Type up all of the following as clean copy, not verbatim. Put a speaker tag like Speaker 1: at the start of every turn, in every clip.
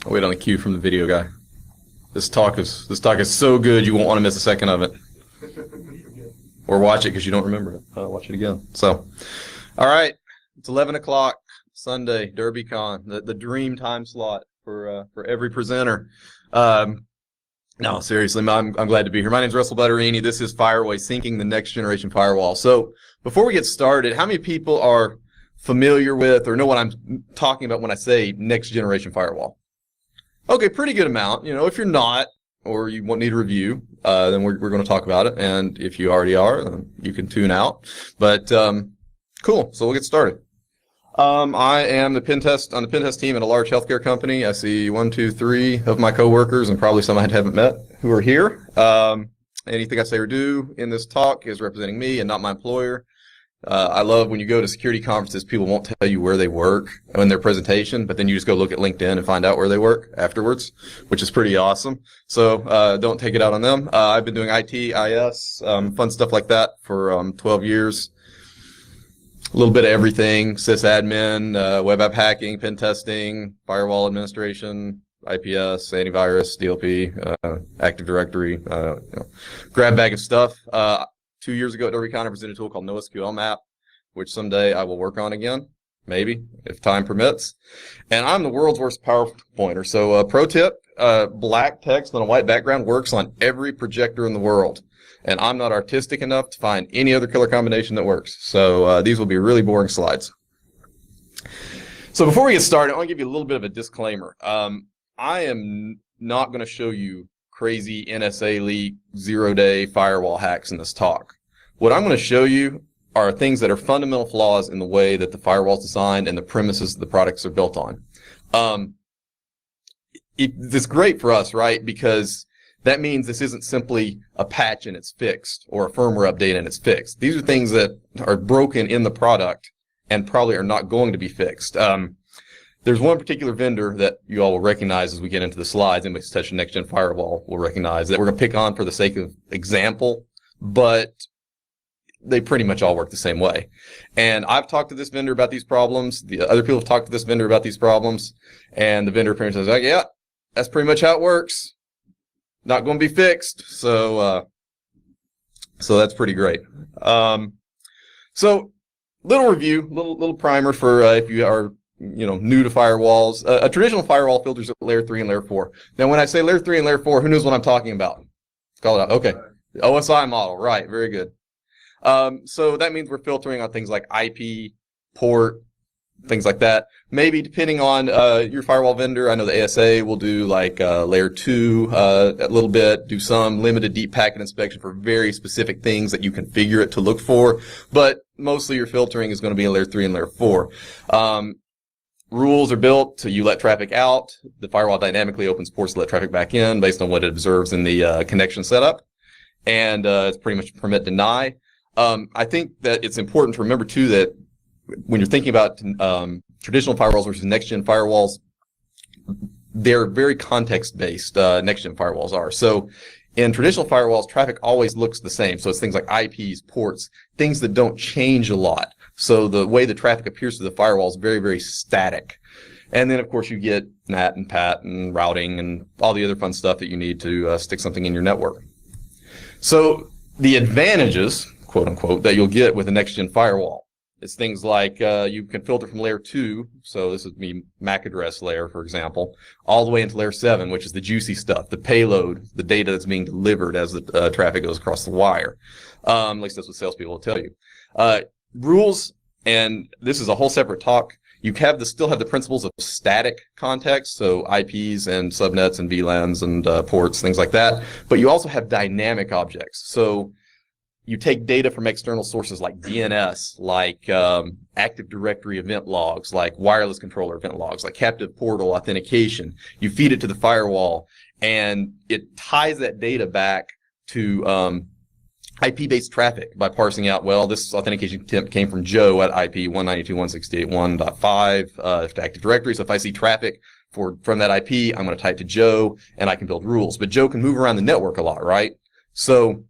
Speaker 1: I'll wait on the cue from the video guy. This talk is so good you won't want to miss a second of it, or watch it because you don't remember it. Watch it again. So, all right, it's 11 o'clock Sunday, DerbyCon, the dream time slot for every presenter. No, seriously, I'm glad to be here. My name's Russell Butturini. This is Firewall, syncing the next generation firewall. So, before we get started, how many people are familiar with or know what I'm talking about when I say next generation firewall? Okay, pretty good amount. You know, if you're not, or you need a review, then we're going to talk about it. And if you already are, then you can tune out. But cool. So we'll get started. I am on the pen test team at a large healthcare company. I see 1, 2, 3 of my coworkers, and probably some I haven't met, who are here. Anything I say or do in this talk is representing me and not my employer. I love when you go to security conferences, people won't tell you where they work in their presentation, but then you just go look at LinkedIn and find out where they work afterwards, which is pretty awesome. So don't take it out on them. I've been doing IT, IS, fun stuff like that for 12 years. A little bit of everything: sysadmin, web app hacking, pen testing, firewall administration, IPS, antivirus, DLP, Active Directory, grab bag of stuff. 2 years ago at DerbyCon, I presented a tool called NoSQL Map, which someday I will work on again, maybe, if time permits. And I'm the world's worst PowerPointer. So pro tip, black text on a white background works on every projector in the world. And I'm not artistic enough to find any other killer combination that works. So these will be really boring slides. So before we get started, I want to give you a little bit of a disclaimer. I am not going to show you crazy NSA leak, zero-day firewall hacks in this talk. What I'm going to show you are things that are fundamental flaws in the way that the firewall is designed and the premises the products are built on. It's great for us, right? Because that means this isn't simply a patch and it's fixed, or a firmware update and it's fixed. These are things that are broken in the product and probably are not going to be fixed. There's one particular vendor that you all will recognize as we get into the slides, and we touch the next-gen firewall will recognize that we're going to pick on for the sake of example, but they pretty much all work the same way. And I've talked to this vendor about these problems. The other people have talked to this vendor about these problems, and the vendor apparently says, yeah, that's pretty much how it works. Not going to be fixed. So that's pretty great. So little review, little primer for if you are new to firewalls. A traditional firewall filters at layer 3 and layer 4. Now, when I say layer 3 and layer 4, who knows what I'm talking about? Call it out. Okay. The OSI model. Right. Very good. So that means we're filtering on things like IP, port, things like that. Maybe depending on your firewall vendor, I know the ASA will do like layer 2 a little bit, do some limited deep packet inspection for very specific things that you configure it to look for, but mostly your filtering is going to be in layer 3 and layer 4. Rules are built to you let traffic out. The firewall dynamically opens ports to let traffic back in based on what it observes in the connection setup, and it's pretty much permit deny. I think that it's important to remember too that when you're thinking about traditional firewalls versus next-gen firewalls, they're very context-based. Next-gen firewalls are. So in traditional firewalls, traffic always looks the same. So it's things like IPs, ports, things that don't change a lot. So the way the traffic appears to the firewall is very, very static. And then, of course, you get NAT and PAT and routing and all the other fun stuff that you need to stick something in your network. So the advantages, quote unquote, that you'll get with a next-gen firewall is things like you can filter from layer 2, so this would be MAC address layer, for example, all the way into layer 7, which is the juicy stuff, the payload, the data that's being delivered as the traffic goes across the wire. At least that's what salespeople will tell you. Rules, and this is a whole separate talk. You still have the principles of static context, so IPs and subnets and VLANs and ports, things like that. But you also have dynamic objects. So you take data from external sources like DNS, like Active Directory event logs, like wireless controller event logs, like captive portal authentication. You feed it to the firewall, and it ties that data back to IP-based traffic by parsing out, well, this authentication attempt came from Joe at IP 192.168.1.5 to Active Directory. So if I see traffic from that IP, I'm going to type to Joe, and I can build rules. But Joe can move around the network a lot, right? So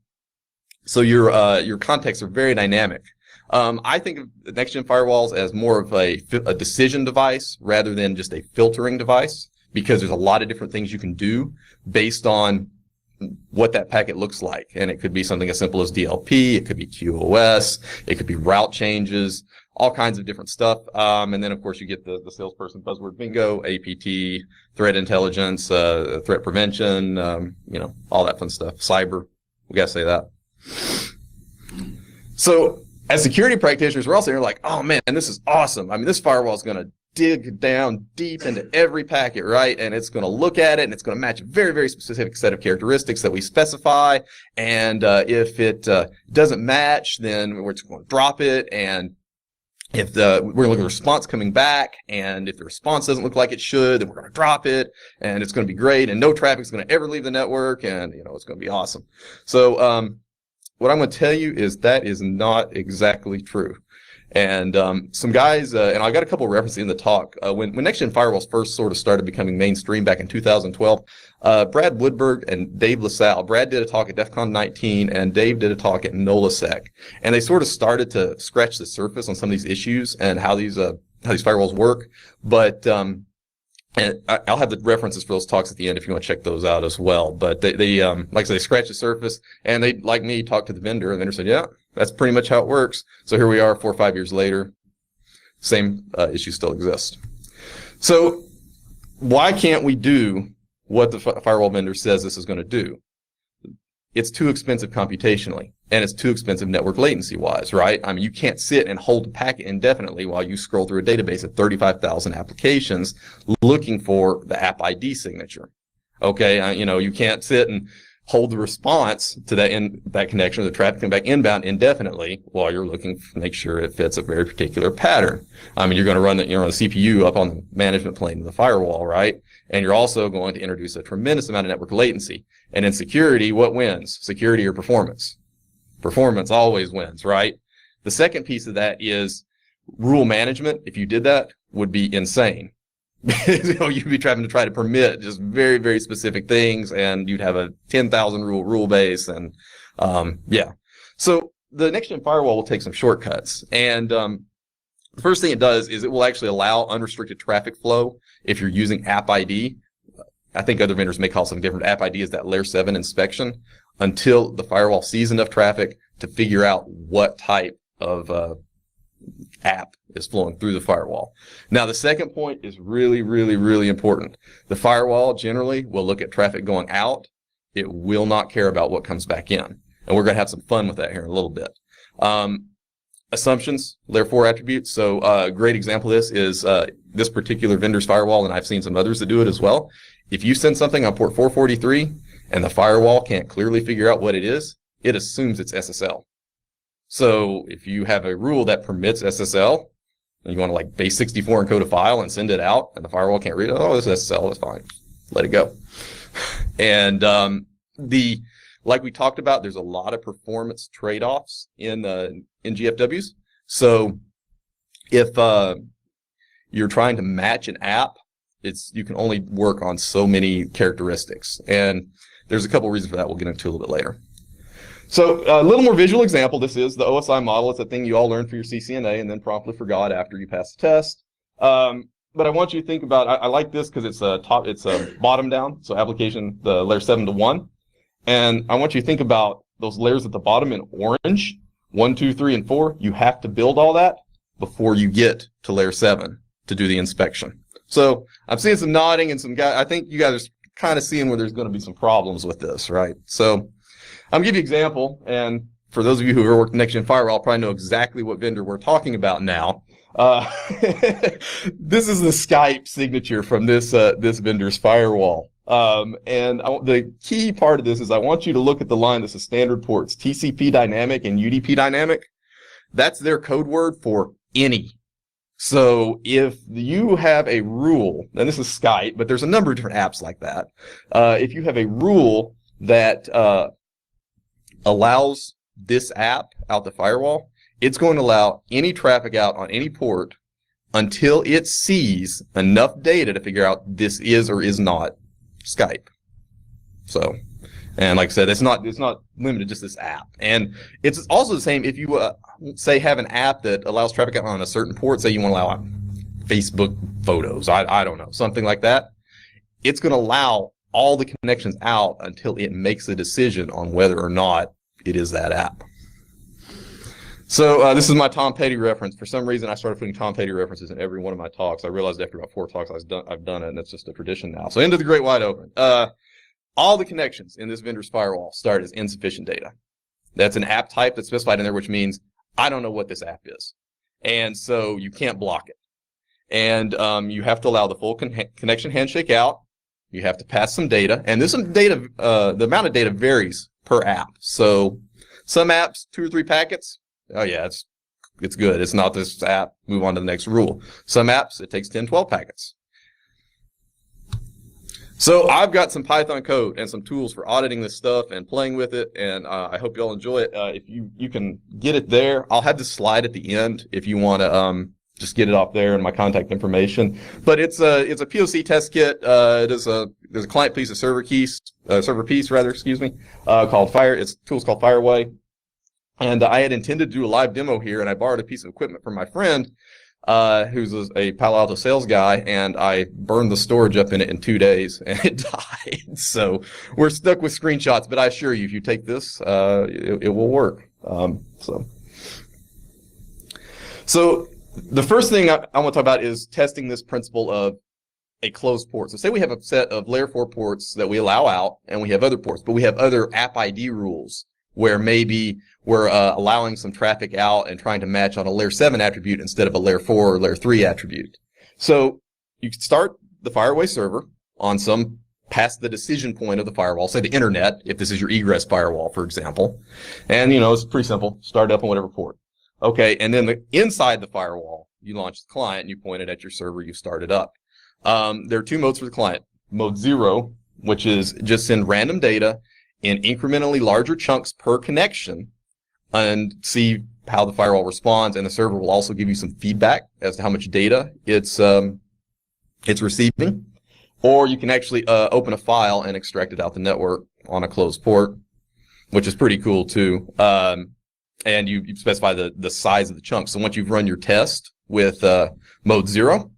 Speaker 1: your contexts are very dynamic. I think of next-gen firewalls as more of a decision device rather than just a filtering device, because there's a lot of different things you can do based on what that packet looks like. And it could be something as simple as DLP, it could be QoS, it could be route changes, all kinds of different stuff. And then, of course, you get the salesperson buzzword bingo, APT, threat intelligence, threat prevention, all that fun stuff. Cyber, we got to say that. So as security practitioners, we're also here like, oh, man, this is awesome. I mean, this firewall is going to dig down deep into every packet, right? And it's going to look at it, and it's going to match a very, very specific set of characteristics that we specify. And if it doesn't match, then we're just going to drop it. And if we're going to look at the response coming back, and if the response doesn't look like it should, then we're going to drop it, and it's going to be great, and no traffic is going to ever leave the network, and it's going to be awesome. So what I'm going to tell you is that is not exactly true. And some guys, and I got a couple of references in the talk, when next-gen firewalls first sort of started becoming mainstream back in 2012, Brad Woodberg and Dave LaSalle, Brad did a talk at DEF CON 19, and Dave did a talk at NOLASEC. And they sort of started to scratch the surface on some of these issues and how these firewalls work. But and I'll have the references for those talks at the end if you want to check those out as well. But they like I said, they scratched the surface, and they, like me, talked to the vendor, and the vendor said, yeah, that's pretty much how it works. So here we are 4 or 5 years later, same issues still exist. So why can't we do what the firewall vendor says this is going to do? It's too expensive computationally, and it's too expensive network latency-wise, right? I mean, you can't sit and hold a packet indefinitely while you scroll through a database of 35,000 applications looking for the app ID signature. Okay, you can't sit and hold the response to that connection, or the traffic coming back inbound indefinitely while you're looking to make sure it fits a very particular pattern. I mean, you're going to run the CPU up on the management plane of the firewall, right? And you're also going to introduce a tremendous amount of network latency. And in security, what wins? Security or performance? Performance always wins, right? The second piece of that is rule management. If you did that, would be insane. You'd be trying to try to permit just very, very specific things, and you'd have a 10,000 rule base, and yeah. So the next-gen firewall will take some shortcuts, and the first thing it does is it will actually allow unrestricted traffic flow if you're using app ID. I think other vendors may call something different. App ID is that layer 7 inspection until the firewall sees enough traffic to figure out what type of app is flowing through the firewall. Now, the second point is really, really, really important. The firewall generally will look at traffic going out. It will not care about what comes back in. And we're going to have some fun with that here in a little bit. Assumptions, layer 4 attributes. So a great example of this is this particular vendor's firewall, and I've seen some others that do it as well. If you send something on port 443 and the firewall can't clearly figure out what it is, it assumes it's SSL. So if you have a rule that permits SSL, and you want to like base 64 encode a file and send it out, and the firewall can't read it, oh, this is SSL, that's fine. Let it go. And like we talked about, there's a lot of performance trade-offs in GFWs. So if you're trying to match an app, you can only work on so many characteristics. And there's a couple reasons for that we'll get into a little bit later. So a little more visual example, this is the OSI model. It's a thing you all learned for your CCNA and then promptly forgot after you passed the test. But I want you to think about, I like this because it's a bottom down, so application, the layer 7 to 1. And I want you to think about those layers at the bottom in orange, 1, 2, 3, and 4. You have to build all that before you get to layer 7 to do the inspection. So I'm seeing some nodding and some guys, I think you guys are kind of seeing where there's going to be some problems with this, right? So I'm going to give you an example, and for those of you who have worked next-gen firewall, probably know exactly what vendor we're talking about now. This is the Skype signature from this vendor's firewall. And the key part of this is I want you to look at the line that says standard ports, TCP dynamic and UDP dynamic. That's their code word for any. So if you have a rule, and this is Skype, but there's a number of different apps like that. If you have a rule that allows this app out the firewall, it's going to allow any traffic out on any port until it sees enough data to figure out this is or is not Skype. So, and like I said, it's not limited to just this app. And it's also the same if you say have an app that allows traffic out on a certain port, say you want to allow Facebook photos, I don't know, something like that. it's going to allow all the connections out until it makes a decision on whether or not it is that app. So this is my Tom Petty reference. For some reason, I started putting Tom Petty references in every one of my talks. I realized after about 4 talks I've done it, and it's just a tradition now. So into the great wide open. All the connections in this vendor's firewall start as insufficient data. That's an app type that's specified in there, which means I don't know what this app is. And so you can't block it. And you have to allow the full connection handshake out. You have to pass some data. And this data, the amount of data varies per app. So some apps, 2 or 3 packets. Oh yeah, it's good. It's not this app. Move on to the next rule. Some apps, it takes 10, 12 packets. So I've got some Python code and some tools for auditing this stuff and playing with it, and I hope you all enjoy it. If you can get it there, I'll have this slide at the end if you want to just get it off there and my contact information. But it's a POC test kit. There's a client piece, a server piece, called tool's called Firewall. And I had intended to do a live demo here, and I borrowed a piece of equipment from my friend, who's a Palo Alto sales guy, and I burned the storage up in it in 2 days, and it died. So we're stuck with screenshots, but I assure you, if you take this, it will work. So the first thing I want to talk about is testing this principle of a closed port. So say we have a set of layer 4 ports that we allow out, and we have other ports, but we have other app ID rules where maybe we're allowing some traffic out and trying to match on a layer 7 attribute instead of a layer 4 or layer 3 attribute. So you can start the Firewall server on some past the decision point of the firewall, say the internet, if this is your egress firewall, for example. And, it's pretty simple. Start up on whatever port. Okay, and then inside the firewall, you launch the client and you point it at your server, you start it up. There are 2 modes for the client. Mode 0, which is just send random data in incrementally larger chunks per connection and see how the firewall responds, and the server will also give you some feedback as to how much data it's receiving. Or you can actually open a file and extract it out the network on a closed port, which is pretty cool too. And you specify the size of the chunk. So once you've run your test with mode 0,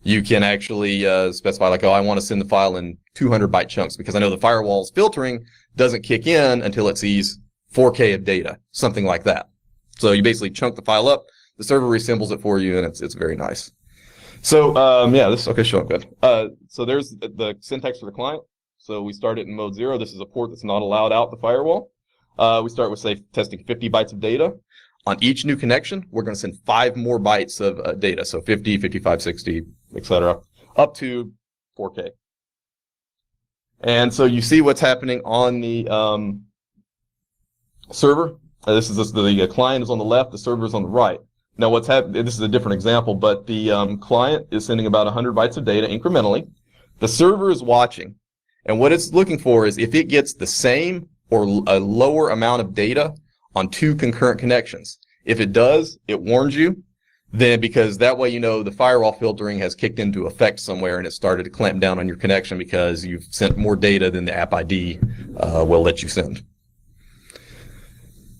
Speaker 1: you can actually specify like, I want to send the file in 200 byte chunks, because I know the firewall's filtering doesn't kick in until it sees 4K of data, something like that. So you basically chunk the file up, the server reassembles it for you, and it's very nice. So show up good. So there's the syntax for the client. So we start it in mode 0. This is a port that's not allowed out the firewall. We start with, say, testing 50 bytes of data. On each new connection, we're going to send 5 more bytes of data. So 50, 55, 60, etc., up to 4K. And so you see what's happening on the server. This is the client is on the left, the server is on the right. Now what's happening, this is a different example, but the client is sending about 100 bytes of data incrementally. The server is watching, and what it's looking for is if it gets the same or a lower amount of data on 2 concurrent connections. If it does, it warns you, then because that way the firewall filtering has kicked into effect somewhere and it started to clamp down on your connection because you've sent more data than the app ID will let you send.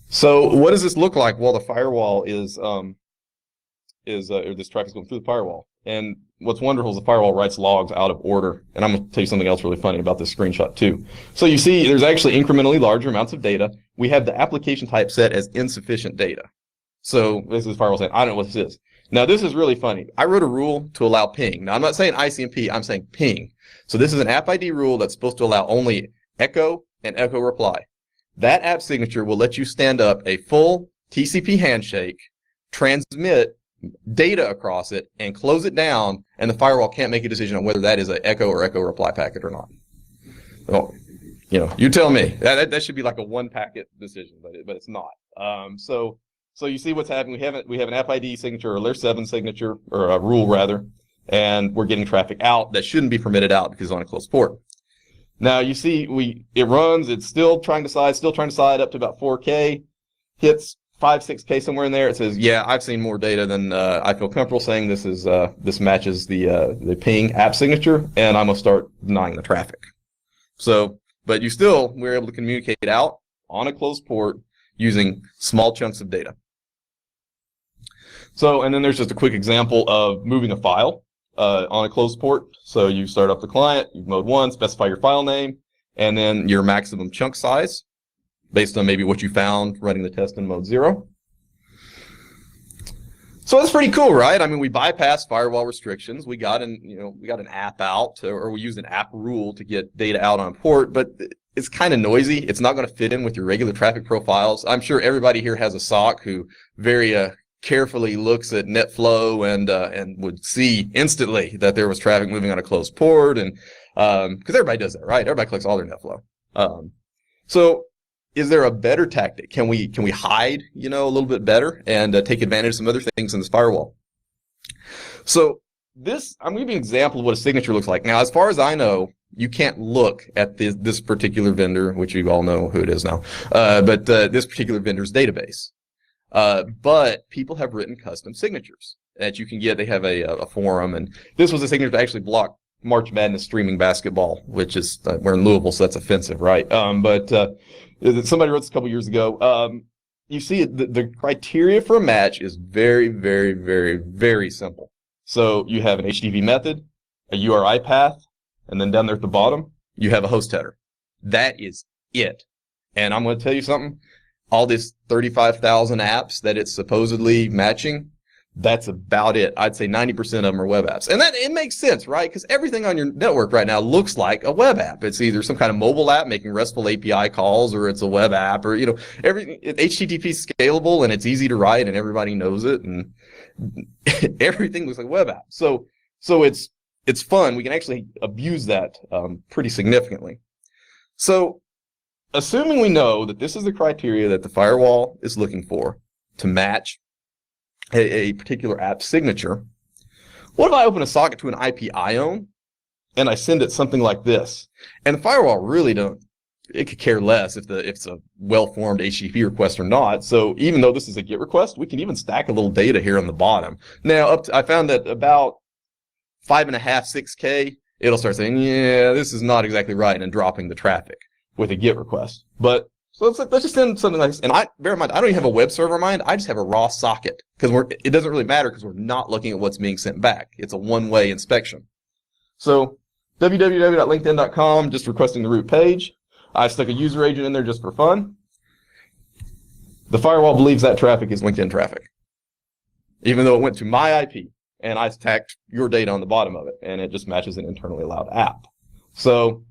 Speaker 1: So what does this look like while the firewall or this traffic is going through the firewall? And what's wonderful is the firewall writes logs out of order. And I'm going to tell you something else really funny about this screenshot too. So you see there's actually incrementally larger amounts of data. We have the application type set as insufficient data. So this is the firewall saying, I don't know what this is. Now this is really funny. I wrote a rule to allow ping. Now I'm not saying ICMP, I'm saying ping. So this is an app ID rule that's supposed to allow only echo and echo reply. That app signature will let you stand up a full TCP handshake, transmit data across it, and close it down, and the firewall can't make a decision on whether that is an echo or echo reply packet or not. Well, you tell me. That should be like a 1 packet decision, but it's not. So you see what's happening. We have an app ID signature, or layer 7 signature, or a rule rather, and we're getting traffic out that shouldn't be permitted out because it's on a closed port. Now you see it runs. It's still trying to slide up to about 4K, hits 5, 6K somewhere in there. It says, yeah, I've seen more data than I feel comfortable saying. This matches the ping app signature, and I'm gonna start denying the traffic. So, but we're able to communicate out on a closed port using small chunks of data. So, and then there's just a quick example of moving a file. on a closed port. So you start up the client, you mode 1, specify your file name, and then your maximum chunk size based on maybe what you found running the test in mode 0. So that's pretty cool, right? I mean, we bypassed firewall restrictions. We got an app out, or we used an app rule to get data out on port, but it's kind of noisy. It's not going to fit in with your regular traffic profiles. I'm sure everybody here has a SOC who very carefully looks at net flow and would see instantly that there was traffic moving on a closed port, and because everybody does that, right? Everybody collects all their net flow. So is there a better tactic? Can we hide, a little bit better and take advantage of some other things in this firewall? So I'm going to give you an example of what a signature looks like. Now, as far as I know, you can't look at this particular vendor, which you all know who it is now, but this particular vendor's database. But people have written custom signatures that you can get. They have a forum, and this was a signature to actually block March Madness streaming basketball, which is, we're in Louisville, so that's offensive, right? But somebody wrote this a couple years ago. You see, the criteria for a match is very, very, very, very simple. So you have an HTTP method, a URI path, and then down there at the bottom, you have a host header. That is it. And I'm going to tell you something. All these 35,000 apps that it's supposedly matching, that's about it. I'd say 90% of them are web apps. And it makes sense, right? Because everything on your network right now looks like a web app. It's either some kind of mobile app making RESTful API calls, or it's a web app, or, everything. HTTP is scalable and it's easy to write and everybody knows it, and everything looks like a web app. So it's fun. We can actually abuse that pretty significantly. So assuming we know that this is the criteria that the firewall is looking for to match a particular app signature, what if I open a socket to an IP I own and I send it something like this? And the firewall really it could care less if it's a well-formed HTTP request or not. So even though this is a GET request, we can even stack a little data here on the bottom. Now, I found that about 5.5, 6K, it'll start saying, yeah, this is not exactly right, and dropping the traffic with a GET request. But so let's just send something like this. And bear in mind, I don't even have a web server in mind. I just have a raw socket, because it doesn't really matter because we're not looking at what's being sent back. It's a one-way inspection. So www.linkedin.com, just requesting the root page. I stuck a user agent in there just for fun. The firewall believes that traffic is LinkedIn traffic, even though it went to my IP and I stacked your data on the bottom of it, and it just matches an internally allowed app. So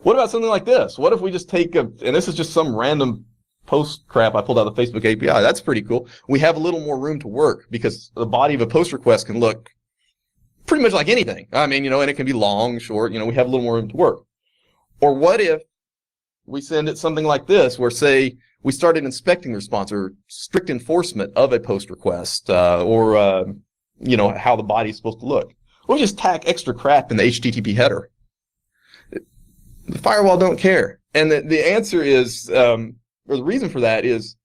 Speaker 1: what about something like this? What if we just take and this is just some random post crap I pulled out of the Facebook API. That's pretty cool. We have a little more room to work because the body of a post request can look pretty much like anything. I mean, and it can be long, short, we have a little more room to work. Or what if we send it something like this, where, say, we started inspecting the response or strict enforcement of a post request, or how the body is supposed to look. We'll just tack extra crap in the HTTP header. The firewall don't care. And the answer is, or the reason for that is,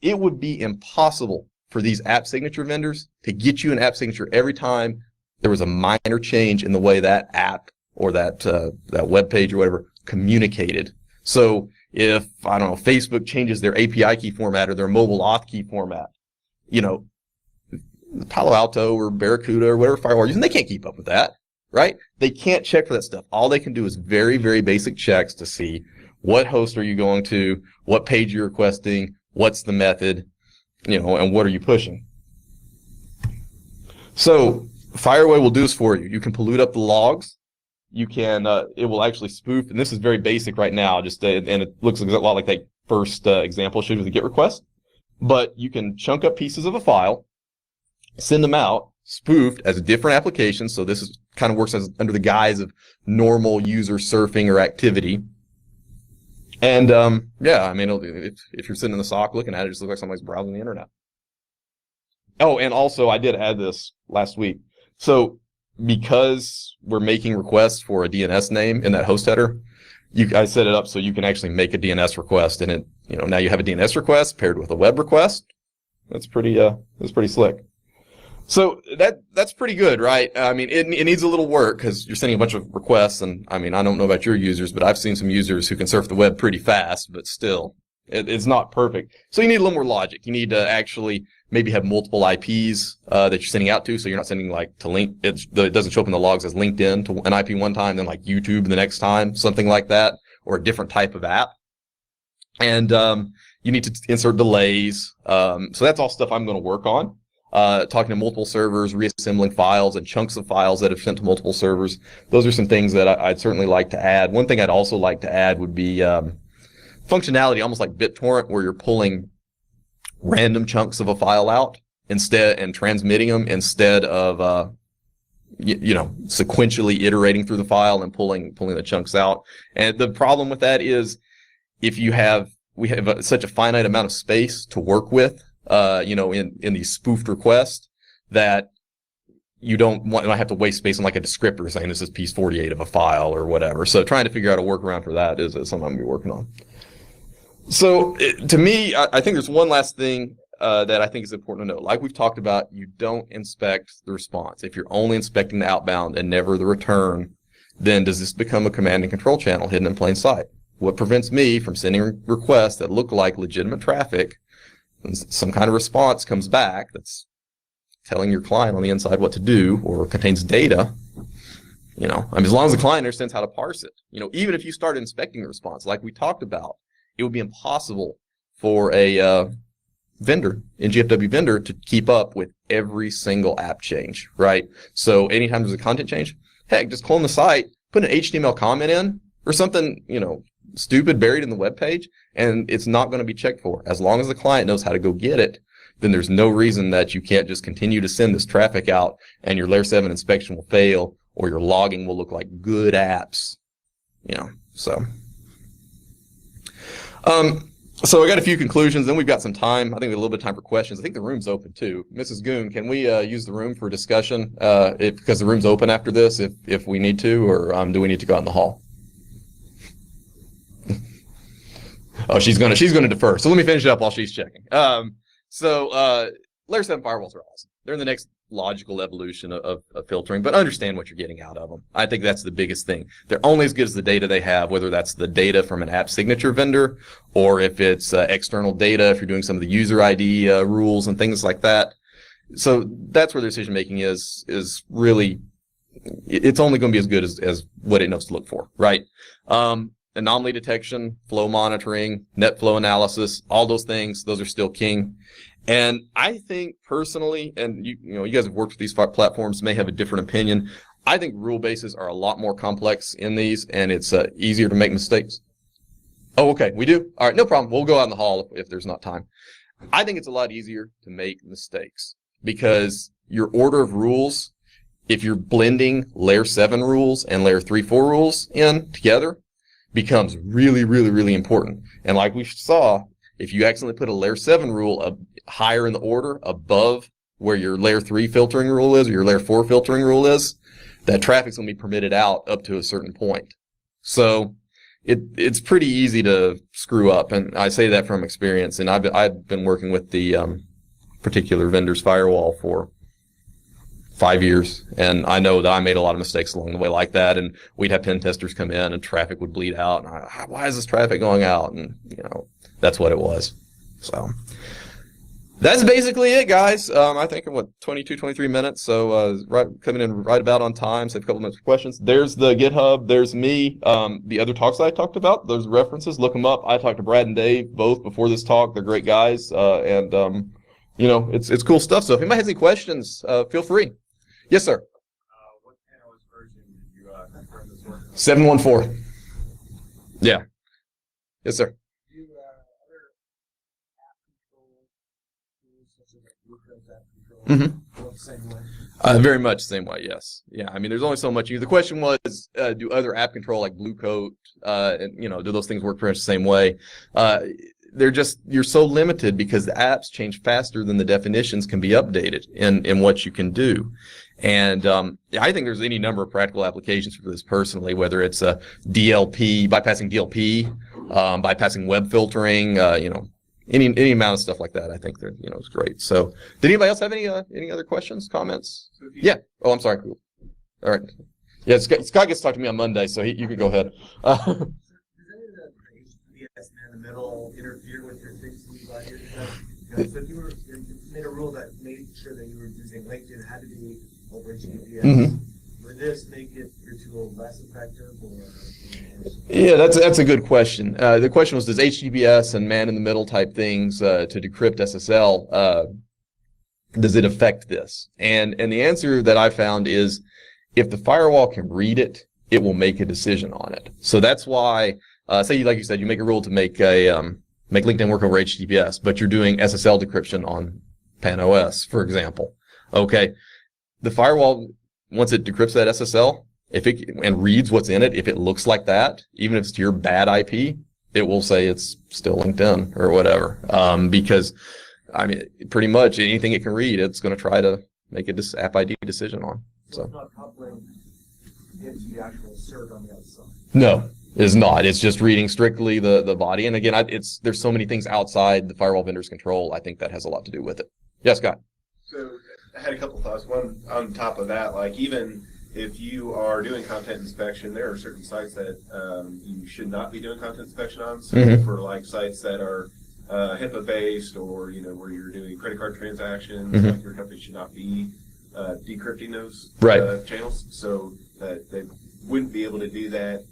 Speaker 1: it would be impossible for these app signature vendors to get you an app signature every time there was a minor change in the way that app or that web page or whatever communicated. So if, I don't know, Facebook changes their API key format or their mobile auth key format, Palo Alto or Barracuda or whatever firewall you're using, they can't keep up with that, right? They can't check for that stuff. All they can do is very, very basic checks to see what host are you going to, what page you're requesting, what's the method, and what are you pushing. So Firewall will do this for you. You can pollute up the logs. You can, it will actually spoof, and this is very basic right now, and it looks a lot like that first example I showed with the GET request. But you can chunk up pieces of a file, send them out, spoofed as different applications. So this kind of works as under the guise of normal user surfing or activity. And if you're sitting in the SOC looking at it, it just looks like somebody's browsing the internet. Oh, and also I did add this last week. So because we're making requests for a DNS name in that host header, I set it up so you can actually make a DNS request, and it, now you have a DNS request paired with a web request. That's pretty slick. So that's pretty good, right? I mean, it needs a little work because you're sending a bunch of requests, and I mean, I don't know about your users, but I've seen some users who can surf the web pretty fast, but still, it's not perfect. So you need a little more logic. You need to actually maybe have multiple IPs that you're sending out to, so you're not sending like to link. It doesn't show up in the logs as LinkedIn to an IP one time, then like YouTube the next time, something like that, or a different type of app. And you need to insert delays. So that's all stuff I'm going to work on. Talking to multiple servers, reassembling files and chunks of files that have sent to multiple servers. Those are some things that I'd certainly like to add. One thing I'd also like to add would be functionality, almost like BitTorrent, where you're pulling random chunks of a file out instead and transmitting them instead of sequentially iterating through the file and pulling the chunks out. And the problem with that is if we have such a finite amount of space to work with, in these spoofed requests, that you don't have to waste space on like a descriptor saying this is piece 48 of a file or whatever. So trying to figure out a workaround for that is something I'm going to be working on. So to me, I think there's one last thing that I think is important to note. Like we've talked about, you don't inspect the response. If you're only inspecting the outbound and never the return, then does this become a command and control channel hidden in plain sight? What prevents me from sending requests that look like legitimate traffic, and some kind of response comes back that's telling your client on the inside what to do or contains data, as long as the client understands how to parse it, even if you start inspecting the response, like we talked about, it would be impossible for a NGFW vendor to keep up with every single app change, right? So anytime there's a content change, heck, just clone the site, put an HTML comment in or something, stupid buried in the web page, and it's not going to be checked for. As long as the client knows how to go get it, then there's no reason that you can't just continue to send this traffic out and your Layer 7 inspection will fail or your logging will look like good apps, so. So I got a few conclusions, then we've got some time. I think we have a little bit of time for questions. I think the room's open too. Mrs. Goon, can we use the room for discussion because the room's open after this if we need to, or do we need to go out in the hall? Oh, she's gonna defer. So let me finish it up while she's checking. So Layer 7 firewalls are awesome. They're the next logical evolution of filtering, but understand what you're getting out of them. I think that's the biggest thing. They're only as good as the data they have, whether that's the data from an app signature vendor or if it's external data, if you're doing some of the user ID rules and things like that. So that's where the decision making is really, it's only going to be as good as what it knows to look for, right? Anomaly detection, flow monitoring, net flow analysis, all those things, those are still king. And I think personally, and you guys have worked with these platforms, may have a different opinion. I think rule bases are a lot more complex in these, and it's easier to make mistakes. Oh, okay, we do? All right, no problem. We'll go out in the hall if there's not time. I think it's a lot easier to make mistakes because your order of rules, if you're blending Layer 7 rules and Layer 3-4 rules in together, becomes really, really, really important. And like we saw, if you accidentally put a Layer 7 rule higher in the order above where your Layer 3 filtering rule is or your Layer 4 filtering rule is, that traffic's going to be permitted out up to a certain point. So it's pretty easy to screw up, and I say that from experience. And I've been working with the particular vendor's firewall for 5 years, and I know that I made a lot of mistakes along the way like that, and we'd have pen testers come in and traffic would bleed out, and why is this traffic going out? And that's what it was. So that's basically it, guys. I think I'm 22, 23 minutes, so coming in right about on time, so a couple minutes for questions. There's the GitHub, there's me. The other talks I talked about, those references, look them up. I talked to Brad and Dave both before this talk. They're great guys, and it's cool stuff. So if anybody has any questions, feel free. Yes, sir.
Speaker 2: What panelist version did you confirm this work?
Speaker 1: 714. Yeah. Yes, sir.
Speaker 2: Do you other app control tools such as Bluecoat app control work the same way?
Speaker 1: Very much the same way, yes. Yeah, I mean, there's only so much. The question was, do other app control like Bluecoat, and do those things work pretty much the same way? You're so limited because the apps change faster than the definitions can be updated in what you can do. And I think there's any number of practical applications for this personally, whether it's DLP, bypassing DLP, bypassing web filtering, any amount of stuff like that. I think that is great. So, did anybody else have any other questions, comments? Yeah. Oh, I'm sorry. Cool. All right. Yeah, Scott gets to talk to me on Monday, so you can go ahead.
Speaker 2: Does any of the HTTPS in the middle interfere with your fixed lead? So if you were made a rule that made sure that you were using LinkedIn had to be over HTTPS.
Speaker 1: Mm-hmm.
Speaker 2: Would this make your tool less effective or?
Speaker 1: Yeah, that's a good question. The question was, does HTTPS and man-in-the-middle type things to decrypt SSL, does it affect this? And the answer that I found is, if the firewall can read it, it will make a decision on it. So that's why, say, like you said, you make a rule to make LinkedIn work over HTTPS, but you're doing SSL decryption on PAN-OS, for example. Okay, the firewall, once it decrypts that SSL, and reads what's in it, if it looks like that, even if it's your bad IP, it will say it's still LinkedIn or whatever. Because, I mean, pretty much anything it can read, it's going to try to make a app ID decision on.
Speaker 2: So it's not coupling into the actual cert on the other side.
Speaker 1: No, it's not. It's just reading strictly the body. And again, there's so many things outside the firewall vendor's control. I think that has a lot to do with it. Yes, Scott.
Speaker 3: So I had a couple thoughts. One, on top of that, like, even if you are doing content inspection, there are certain sites that you should not be doing content inspection on. So for like sites that are HIPAA based, or where you're doing credit card transactions, like your company should not be decrypting those channels, so that they wouldn't be able to do that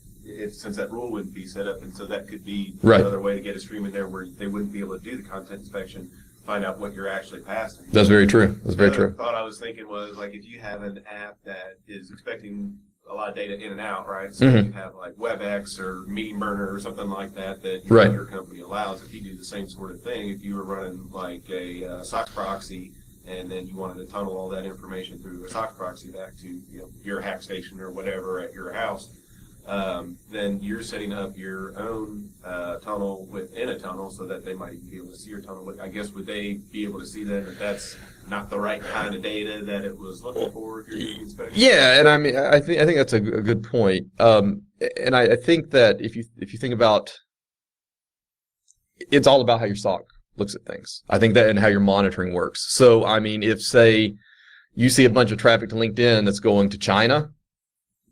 Speaker 3: since that rule wouldn't be set up, and so that could be another way to get a stream in there where they wouldn't be able to do the content inspection, find out what you're actually passing.
Speaker 1: That's very true. That's very true.
Speaker 3: The thought I was thinking was, like, if you have an app that is expecting a lot of data in and out, right? So you have like WebEx or Meeting Burner or something like that your company allows. If you do the same sort of thing, if you were running like a SOC proxy, and then you wanted to tunnel all that information through a SOC proxy back to your hack station or whatever at your house, then you're setting up your own tunnel within a tunnel so that they might be able to see your tunnel. I guess, would they be able to see then that that's not the right kind of data that it was looking for if you're doing inspection?
Speaker 1: Yeah, and I mean, I think that's a good point. And I think that if you think about, it's all about how your SOC looks at things. I think that, and how your monitoring works. So, I mean, if, say, you see a bunch of traffic to LinkedIn that's going to China,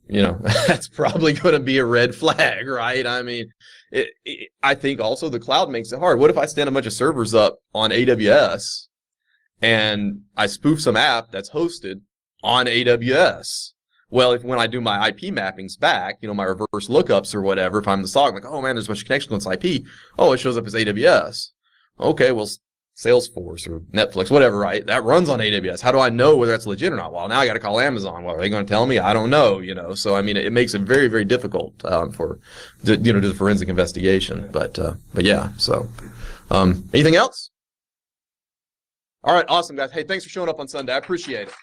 Speaker 1: that's probably going to be a red flag, right? I mean, I think also the cloud makes it hard. What if I stand a bunch of servers up on AWS and I spoof some app that's hosted on AWS? Well, when I do my IP mappings back, my reverse lookups or whatever, if I'm the SOC, I'm like, oh man, there's a bunch of connections on this IP. Oh, it shows up as AWS. Okay, well, Salesforce or Netflix, whatever, right? That runs on AWS. How do I know whether that's legit or not? Well, now I got to call Amazon. Well, are they going to tell me? I don't know, So, I mean, it makes it very, very difficult for do the forensic investigation. But yeah. So, anything else? All right, awesome, guys. Hey, thanks for showing up on Sunday. I appreciate it.